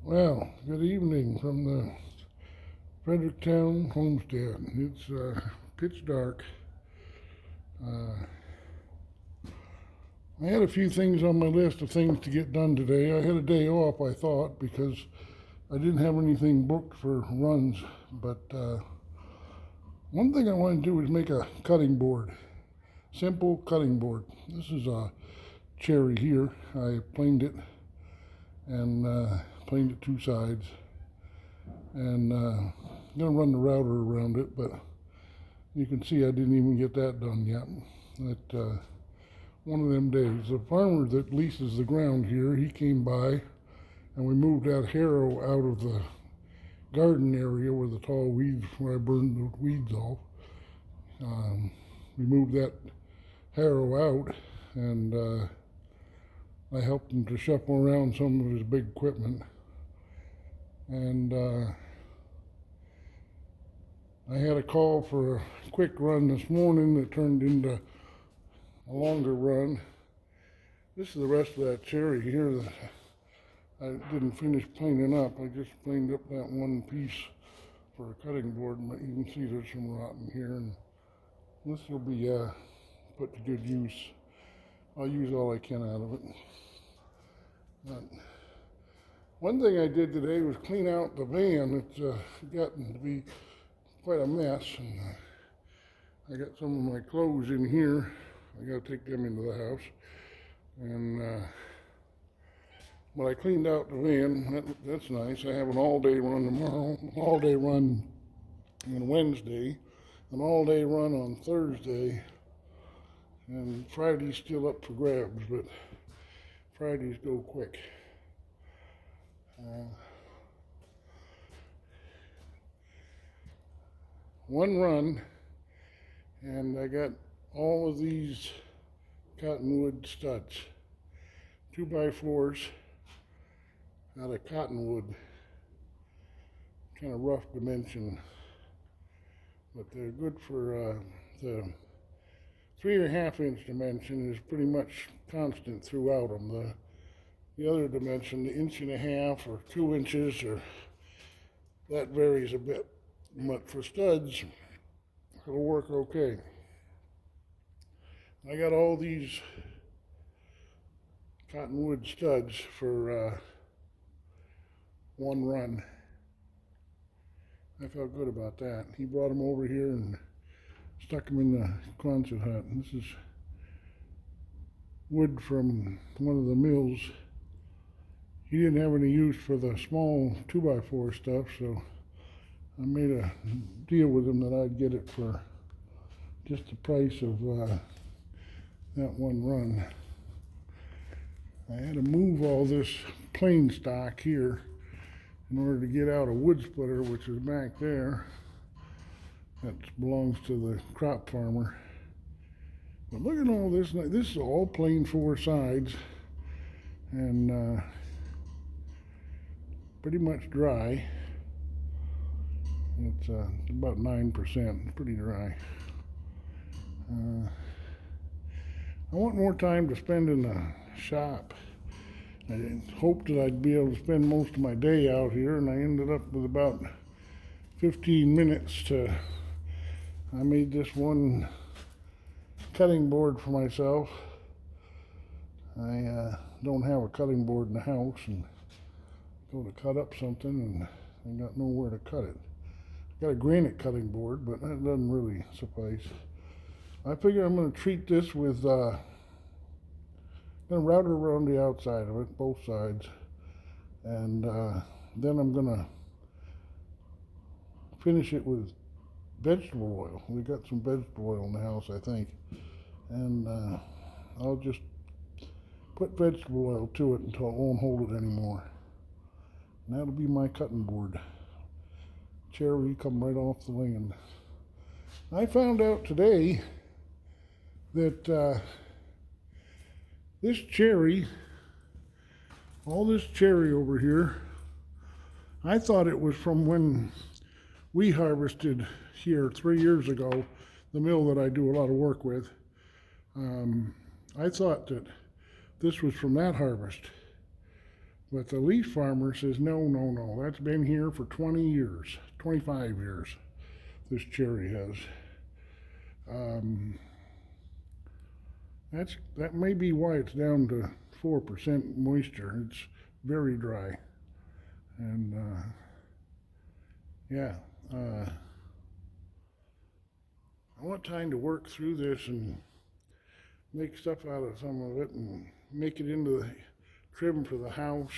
Well, good evening from the Fredericktown homestead. It's pitch dark. Uh, I had a few things on my list of things to get done today. I had a day off, I thought, because I didn't have anything booked for runs. But one thing I wanted to do was make a cutting board, simple cutting board. This is a cherry here. I planed it and planed it two sides. And I'm gonna run the router around it, but you can see I didn't even get that done yet. That one of them days. The farmer that leases the ground here, he came by and we moved that harrow out of the garden area where the tall weeds, where I burned the weeds off. We moved that harrow out, and I helped him to shuffle around some of his big equipment. And I had a call for a quick run this morning that turned into a longer run. This is the rest of that cherry here that I didn't finish planing up. I just planed up that one piece for a cutting board, but you can see there's some rotten here, and this will be put to good use. I'll use all I can out of it. But one thing I did today was clean out the van. It's gotten to be quite a mess, and I got some of my clothes in here. I got to take them into the house, and but I cleaned out the van. That's nice. I have an all-day run tomorrow, all-day run on Wednesday, an all-day run on Thursday, and Friday's still up for grabs, but Fridays go quick. One run, and I got all of these cottonwood studs, 2x4s out of cottonwood, kind of rough dimension, but they're good for the 3.5 inch dimension is pretty much constant throughout them. The other dimension, the 1.5 or 2 inches, or that varies a bit. But for studs, it'll work okay. I got all these cottonwood studs for one run. I felt good about that. He brought them over here and stuck them in the Quonset hut. This is wood from one of the mills. He didn't have any use for the small 2x4 stuff, so I made a deal with him that I'd get it for just the price of that one run. I had to move all this plain stock here in order to get out a wood splitter, which is back there. That belongs to the crop farmer. But look at all this. This is all plain 4 sides, and pretty much dry. It's about 9%, pretty dry. I want more time to spend in the shop. I hoped that I'd be able to spend most of my day out here, and I ended up with about 15 minutes to, I made this one cutting board for myself. I don't have a cutting board in the house, and go to cut up something, and I got nowhere to cut it. Got a granite cutting board, but that doesn't really suffice. I figure I'm going to treat this with, going to router around the outside of it, both sides, and then I'm going to finish it with vegetable oil. We got some vegetable oil in the house, I think, and I'll just put vegetable oil to it until it won't hold it anymore. And that'll be my cutting board. Cherry come right off the land. I found out today that this cherry, all this cherry over here, I thought it was from when we harvested here 3 years ago, the mill that I do a lot of work with. I thought that this was from that harvest. But the leaf farmer says, no, no, no, that's been here for 20 years, 25 years, this cherry has. Um, that may be why it's down to 4% moisture. It's very dry. And yeah, I want time to work through this and make stuff out of some of it and make it into the trim for the house.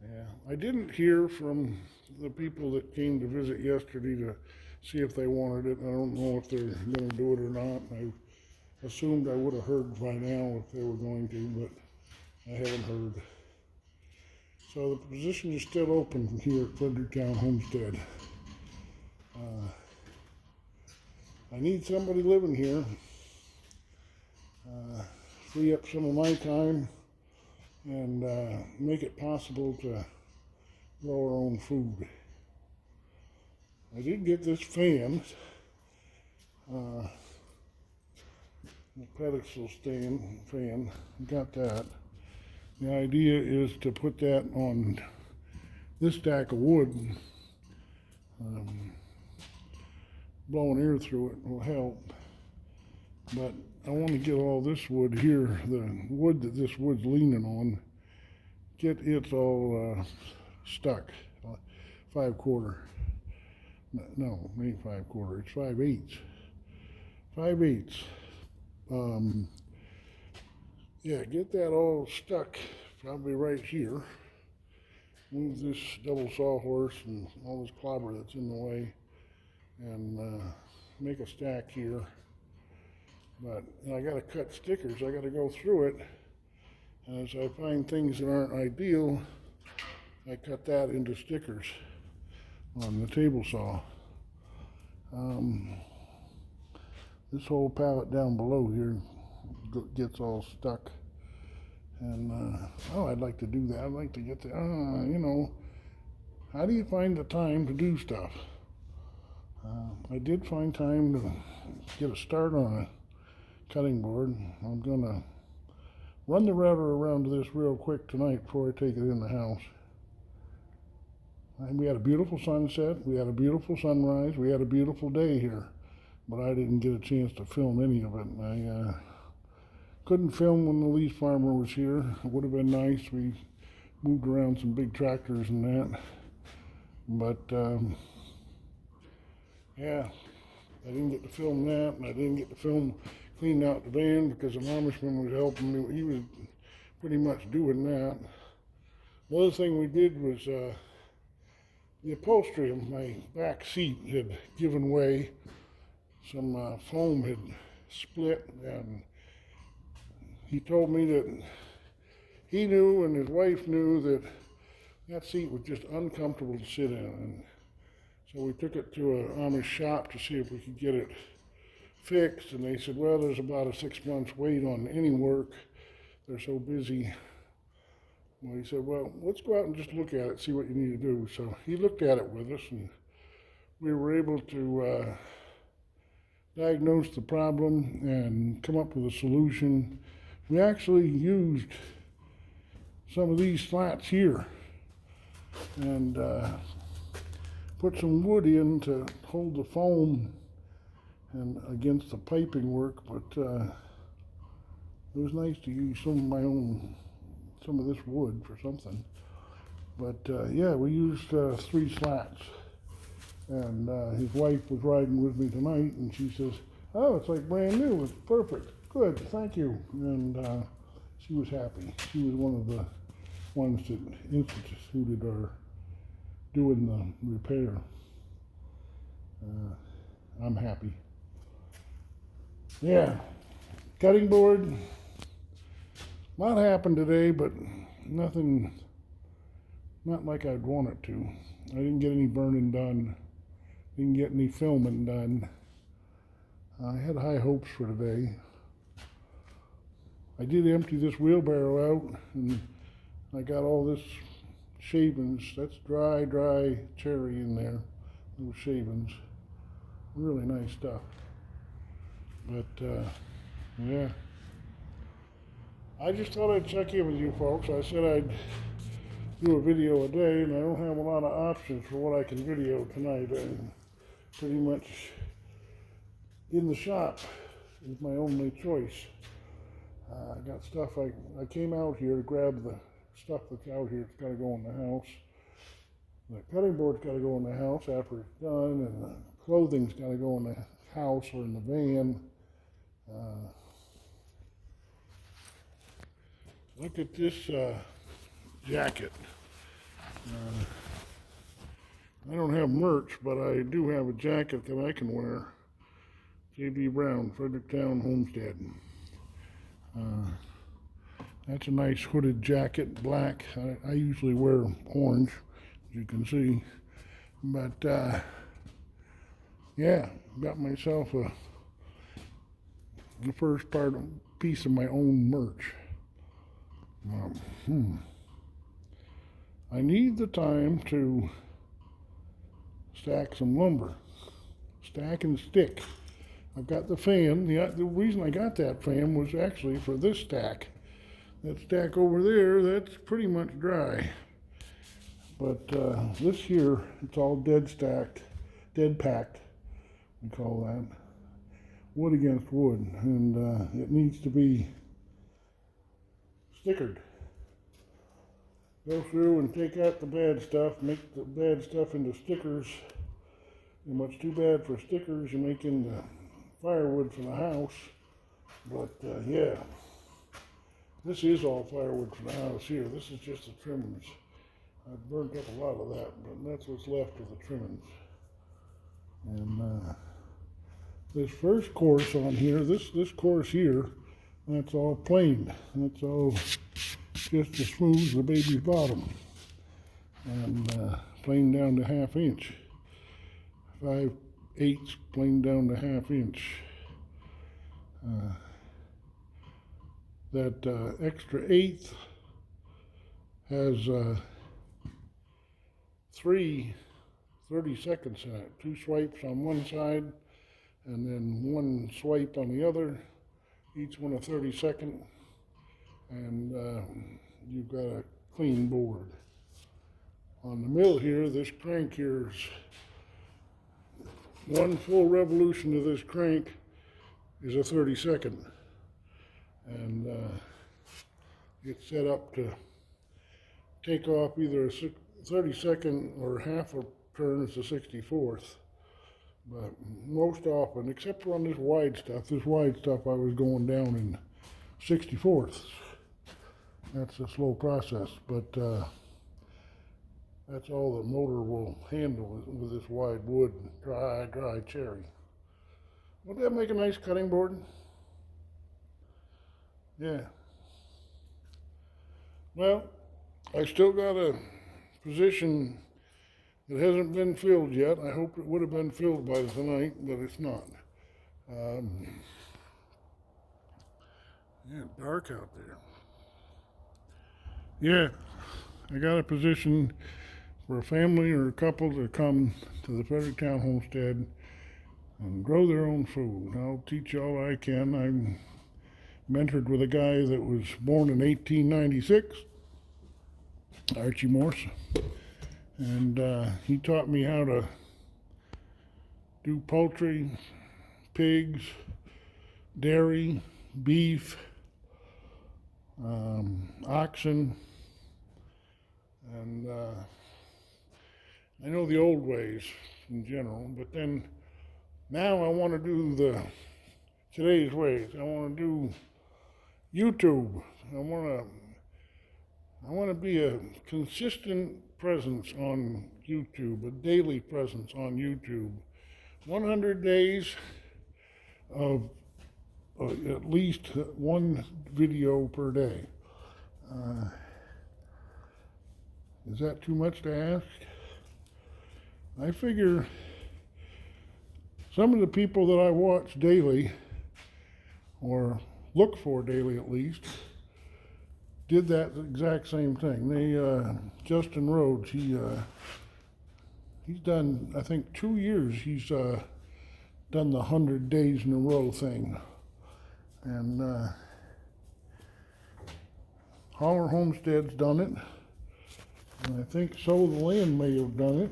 Yeah, I didn't hear from the people that came to visit yesterday to see if they wanted it. I don't know if they're going to do it or not. I assumed I would have heard by now if they were going to, but I haven't heard. So the position is still open here at Fredericktown Homestead. I need somebody living here. Free up some of my time and make it possible to grow our own food. I did get this fan, the pedestal stand fan, got that. The idea is to put that on this stack of wood. Blowing air through it will help, but I want to get all this wood here, the wood that this wood's leaning on, get it all stuck. 5/4. No, it ain't 5/4. It's 5/8. 5/8. Yeah, get that all stuck, probably right here. Move this double sawhorse and all this clobber that's in the way, and make a stack here. But I got to cut stickers. I got to go through it. As I find things that aren't ideal, I cut that into stickers on the table saw. This whole pallet down below here gets all stuck. And, I'd like to do that. I'd like to get the, you know, how do you find the time to do stuff? I did find time to get a start on a cutting board. I'm gonna run the router around to this real quick tonight before I take it in the house. And we had a beautiful sunset, we had a beautiful sunrise, we had a beautiful day here, but I didn't get a chance to film any of it. I couldn't film when the leaf farmer was here. It would have been nice. We moved around some big tractors and that, but yeah, I didn't get to film that, and I didn't get to film cleaning out the van because an Amishman was helping me. He was pretty much doing that. The other thing we did was the upholstery of my back seat had given way. Some foam had split, and he told me that he knew and his wife knew that that seat was just uncomfortable to sit in. And so we took it to an Amish shop to see if we could get it fixed, and they said, well, there's about a 6 months wait on any work. They're so busy. Well, he said, well, let's go out and just look at it, see what you need to do. So he looked at it with us, and we were able to diagnose the problem and come up with a solution. We actually used some of these slats here and put some wood in to hold the foam and against the piping work, but it was nice to use some of this wood for something. But yeah, we used 3 slats, and his wife was riding with me tonight, and she says, oh, it's like brand new, it's perfect, good, thank you. And she was happy. She was one of the ones that instituted our doing the repair. I'm happy. Yeah, cutting board. A lot happened today, but nothing, not like I'd want it to. I didn't get any burning done. Didn't get any filming done. I had high hopes for today. I did empty this wheelbarrow out, and I got all this shavings. That's dry cherry in there. Those shavings. Really nice stuff. But yeah. I just thought I'd check in with you folks. I said I'd do a video a day, and I don't have a lot of options for what I can video tonight. I'm pretty much in the shop is my only choice. I got stuff, I came out here to grab the stuff that's out here. It's got to go in the house. The cutting board's got to go in the house after it's done, and the clothing's got to go in the house or in the van. Look at this jacket. I don't have merch, but I do have a jacket that I can wear. J.B. Brown, Fredericktown Homestead. That's a nice hooded jacket, black. I usually wear orange, as you can see. But yeah, got myself the first piece of my own merch. I need the time to stack some lumber. Stack and stick. I've got the fan. The reason I got that fan was actually for this stack. That stack over there, that's pretty much dry. But this here, it's all dead stacked, dead packed, we call that. Wood against wood. And it needs to be stickered. Go through and take out the bad stuff, make the bad stuff into stickers. And what's too bad for stickers, you make into firewood for the house. But yeah, this is all firewood for the house here. This is just the trimmings. I've burnt up a lot of that, but that's what's left of the trimmings. And this first course on here, this course here, that's all planed. That's all just as smooth as the baby's bottom. And planed down to 1/2 inch. 5/8 planed down to 1/2 inch. That extra 1/8 has 3 30-seconds in it. 2 swipes on one side and then 1 swipe on the other. Each one a 30-second. And you've got a clean board. On the mill here, this crank here is 1 full revolution of this crank is a 30-second. And it's set up to take off either a 30-second or half a turn is a 64th. But most often, except for on this wide stuff I was going down in 64ths. That's a slow process, but that's all the motor will handle with this wide wood, dry cherry. Wouldn't that make a nice cutting board? Yeah. Well, I still got a position that hasn't been filled yet. I hope it would have been filled by tonight, but it's not. Yeah, dark out there. Yeah, I got a position for a family or a couple to come to the Fredericktown Homestead and grow their own food. I'll teach all I can. I'm mentored with a guy that was born in 1896, Archie Morse, and he taught me how to do poultry, pigs, dairy, beef, oxen, and I know the old ways in general, but then now I want to do today's ways. I want to do YouTube. I want to be a consistent presence on YouTube, a daily presence on YouTube. 100 days of at least 1 video per day. Is that too much to ask? I figure some of the people that I watch daily, or look for daily at least, did that exact same thing. Justin Rhodes, he's done, I think 2 years, he's done the 100 days in a row thing. And Holler Homestead's done it. And I think So the Land may have done it.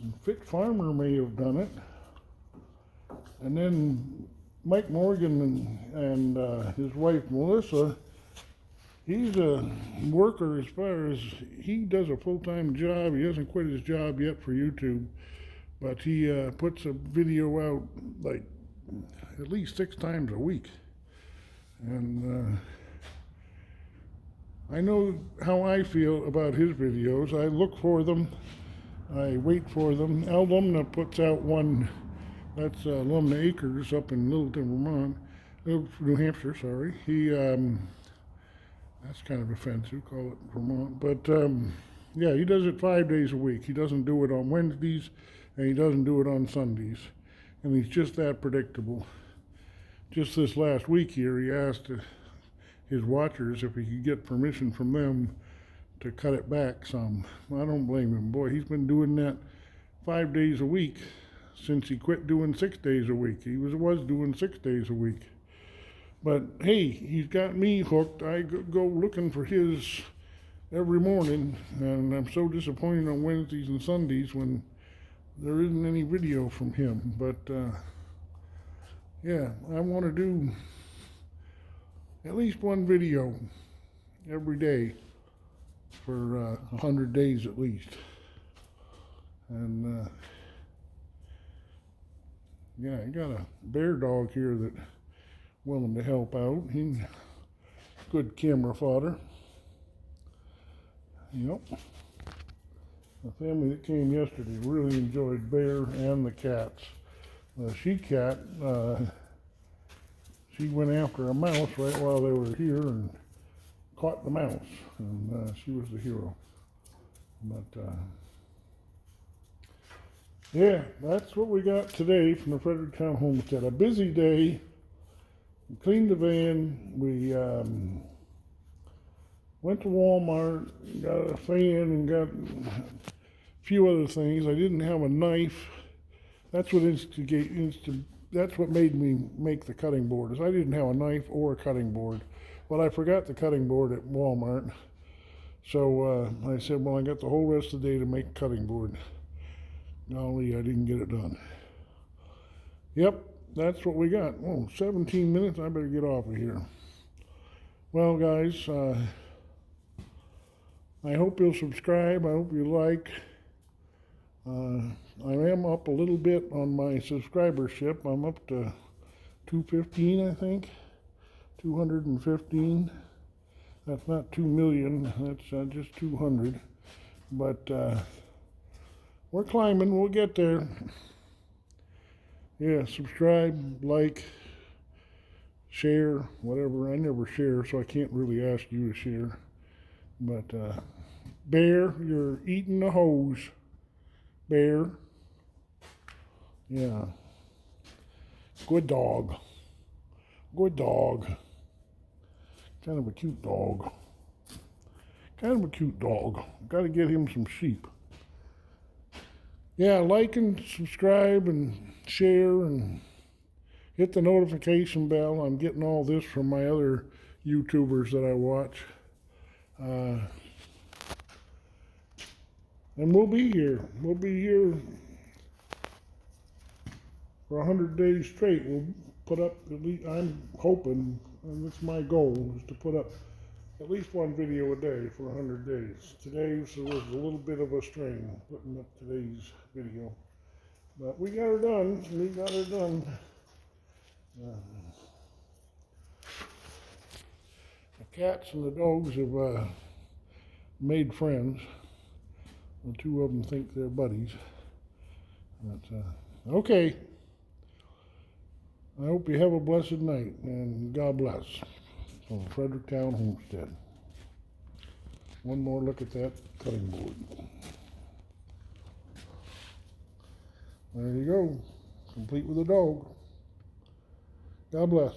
And Fit Farmer may have done it. And then Mike Morgan and his wife Melissa, he's a worker as far as he does a full-time job. He hasn't quit his job yet for YouTube, but he puts a video out like at least 6 times a week. And I know how I feel about his videos. I look for them. I wait for them. Alumna puts out one. That's Alumna Acres up in Littleton, Vermont. New Hampshire, sorry. He, that's kind of offensive, call it Vermont. But, yeah, he does it 5 days a week. He doesn't do it on Wednesdays, and he doesn't do it on Sundays. And he's just that predictable. Just this last week here, he asked his watchers if he could get permission from them to cut it back some. I don't blame him. Boy, he's been doing that 5 days a week since he quit doing 6 days a week. He was doing 6 days a week. But hey, he's got me hooked. I go looking for his every morning, and I'm so disappointed on Wednesdays and Sundays when there isn't any video from him. But yeah, I want to do at least one video every day for 100 days at least. And yeah, I got a bear dog here that willing to help out. He's good camera fodder. Yep. The family that came yesterday really enjoyed Bear and the cats. The she-cat, she went after a mouse right while they were here and caught the mouse, and she was the hero. But yeah, that's what we got today from the Fredericktown Homestead. A busy day. We cleaned the van. We went to Walmart, got a fan, and got a few other things. I didn't have a knife. That's what that's what made me make the cutting board, is I didn't have a knife or a cutting board. Well, I forgot the cutting board at Walmart. So I said, well, I got the whole rest of the day to make a cutting board. Golly, I didn't get it done. Yep, that's what we got. Oh, 17 minutes, I better get off of here. Well, guys, I hope you'll subscribe. I hope you like. I am up a little bit on my subscribership. I'm up to 215, I think. 215. That's not 2 million. That's just 200. But we're climbing. We'll get there. Yeah, subscribe, like, share, whatever. I never share, so I can't really ask you to share. But Bear, you're eating the hose. Bear. Yeah. Good dog. Good dog. Kind of a cute dog. Kind of a cute dog. Got to get him some sheep. Yeah, like and subscribe and share and hit the notification bell. I'm getting all this from my other YouTubers that I watch. And we'll be here. We'll be here for 100 days straight. We'll put up, at least, I'm hoping, and that's my goal, is to put up at least one video a day for 100 days. Today's was a little bit of a strain, putting up today's video. But we got her done. We got her done. The cats and the dogs have made friends. The two of them think they're buddies. But, okay. I hope you have a blessed night, and God bless. From Fredericktown Homestead. One more look at that cutting board. There you go. Complete with a dog. God bless.